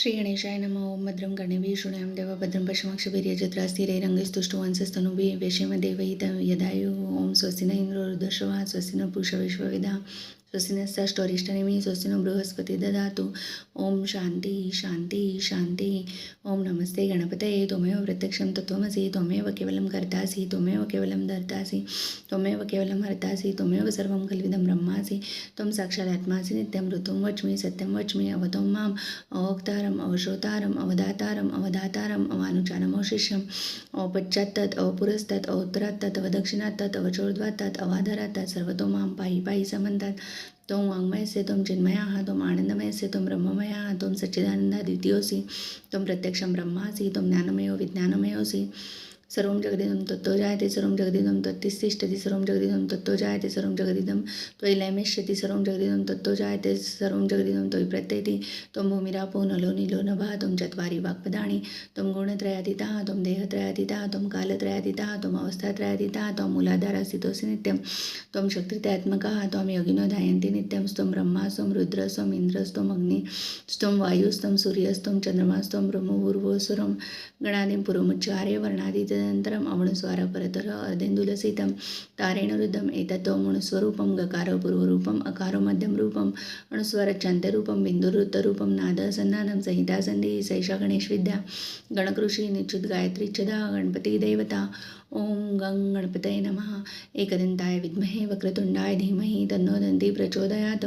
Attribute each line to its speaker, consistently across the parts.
Speaker 1: श्री गणेशाय नमः. ओम भद्रं कर्णेभिः शृणुयाम देवा भद्रं पश्चिमक्षभिर्यजत्रा स्थिरैरङ्गैस्तुष्टुवंशस्तनुभिः व्यशेमदेवहित यदायुः. ओम स्वस्ति न इंद्रो वृद्धश्रवा स्वस्ति न पूषा विश्ववेदा स्वस्ति नस्ताष्टोरिष्टनेमिः स्वस्ति नो बृहस्पति ददातु. ओम शांती शांती शांती. ओम नमस्ते गणपतये. त्वमेव प्रत्यक्षं तत्त्वमसि. त्वमेव केवलं कर्तासि. त्वमेव केवलं धर्तासि. त्वमेव केवलं हर्तासि. त्वमेव सर्वं खल्विदं ब्रह्मासि. त्वं साक्षादात्मासि नित्यं ऋतुं वच्मि सत्यं वच्मि. अवतो माम् अवक्तारम् अवशोतारम् अवदातारम् अवधातारम् अवानुचारम् अवशिष्यम् अवपश्चात्तत् अवपुरस्तात् अवोत्तरात्तात् अवदक्षिणात्तात् अवचोर्ध्वात्तात् अवाधरात्तात् सर्वतो मां पाहि पाहि समन्तात्. त्वं वाङ्मयस्य त्वं चिन्मयः त्वम् आनन्दमयस्य त्वं ब्रह्ममयः त्वं सच्चिदानन्दादित्योऽसि. त्वं प्रत्यक्षं ब्रह्मासि. त्वं ज्ञानमयो विज्ञानमयोऽसि. सर्वं जगदिदं तत्तो जायते सर्वं जगदिदं तत्तिष्ठति सर्वं जगदिदं तत्तो जायते सर्वं जगदिदं त्वयि लयमिष्यति सर्वं जगदिदं तत्तो जायते सर्वं जगदिदं त्वयि प्रत्ययति. त्वं भूमिरापो नलो नीलो नभः त्वं चत्वारि वाक्पदानि. त्वं गुणत्रयातीतः त्वं देहत्रयातीतः त्वं कालत्रयातीतः त्वम् अवस्थात्रयातीतः त्वं मूलाधारः स्थितोऽसि नित्यं. त्वं शक्तित्रयात्मकः त्वं योगिनो ध्यायन्ति नित्यं. त्वं ब्रह्मा त्वं रुद्रस्त्वम् इन्द्रस्त्वम् अग्निस्त्वं वायुस्त्वं सूर्यस्त्वं चन्द्रमास्त्वं ब्रह्मभूर्भुवस्वरं गणादिं पुरुमुच्चार्य वर्णादितदनन्तरम् अवणुस्वारः परतरः अर्धेन्दुलसितं तारेण रुद्धम् एतत्त्वमणुस्वरूपं गकार पूर्वरूपम् अकारो मध्यं रूपम् अणुस्वरच्चान्त्यरूपं बिन्दुरुत्तरूपं नादः सन्नादं संहिता सन्धिः सैषा गणेशविद्या गणकृषी निच्युत गायत्री चदा गणपती देवता. ओम गं गणपतये नमः. एकदन्ताय विद्महे वक्रतुण्डाय धीमहि तन्नो दन्ती प्रचोदयात्.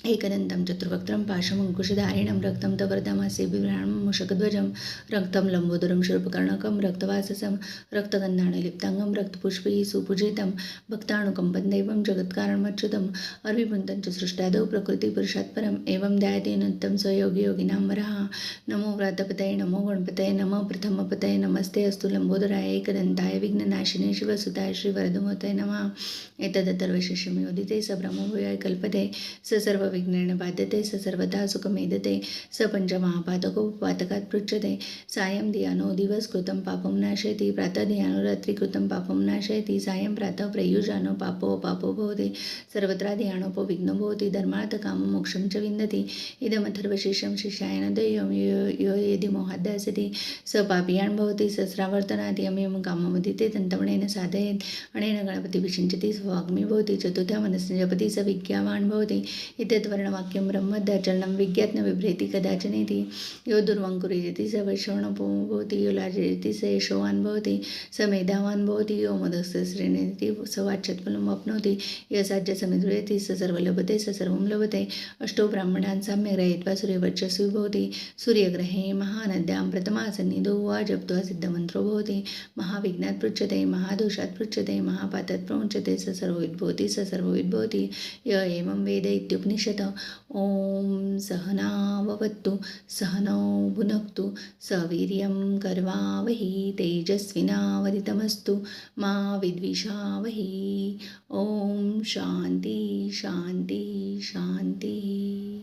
Speaker 1: एकदन्तं चतुर्वक्त्रं पाशमङ्कुशधारिणं रक्तं तवर्धमस्य बिभ्राणं मूषकध्वजं रक्तं लम्बोदरं शूर्पकर्णकं रक्तवाससं रक्तगन्धानुलिप्ताङ्गं रक्तपुष्पैः सुपूजितं भक्तानुकम्पं दैवं जगत्कारणमच्युतम् अर्विपुन्तं च सृष्टादौ प्रकृतिपुरुषात् परम् एवं ध्यायते नित्यं स्वयोगी योगिनां वरः. नमो व्रातपतये नमो गणपतये नमः प्रथमपतये नमस्ते अस्तु लम्बोदराय एकदन्ताय विघ्ननाशिने शिवसुताय श्रीवरदमूर्तये नमः. एतदथर्वशीर्षमिवोदिते स ब्रह्मभूयाय कल्पते स सर्वविघ्नेन बाध्यते स सर्वदा सुखमेधते स पञ्चमहापातकोपपातकात् पृच्छते. सायं धियानो दिवस कृतं पापं नाशयति प्रातः धियानो रात्रि कृतं पापं नाशयति. सायं प्रातः प्रयुजानो पापो भवति सर्वत्र धियानोपविघ्नो भवति धर्मार्थकाममोक्षं च विन्दति. इदमथर्वशीर्षं शिष्याय न देयं यो यदि मोहाद्दास्यति स पापीयान् भवति सहस्रावर्तनात् यं काममुदिते तन्तवणेन साधयेत् अनेन गणपतिविषिञ्चति स्ववाग्मी भवति चतुर्धा मनस्य जपति स विज्ञावान् भवति. एतद्वर्णवाक्यं ब्रह्मद्याचरणं विज्ञात्न बिभ्रेति कदाचनेति. यो दुर्वङ्कुर्यति स वैश्रवणो भवति यो लाजयति स यशोवान् भवति स मेधावान् भवति यो मोदस्य श्रेणीति स वाच्यत्फलं वाप्नोति यो साध्यसमिद्रूयति स सर्वं लभते स सर्वं लभते. अष्टौ ब्राह्मणान् साम्यग् गृहीत्वा सूर्यवर्चस्वी भवति. सूर्यग्रहे महानद्यां प्रथमासन्निधौ वा जप्त्वा सिद्धमन्त्रो भवति. महाविघ्नात् पृच्छते महादोषात् पृच्छते महापातात् प्रमुच्यते स सर्वविद् स सर्वविद् भवति य एवं वेद इत्युपनिषत्. ओम सहनाववतु सहनौ भुनक्तु सवीर्यं कर्वावहि तेजस्विनावदितमस्तु मा विद्विषावहि. ओम शांती शांती शांती.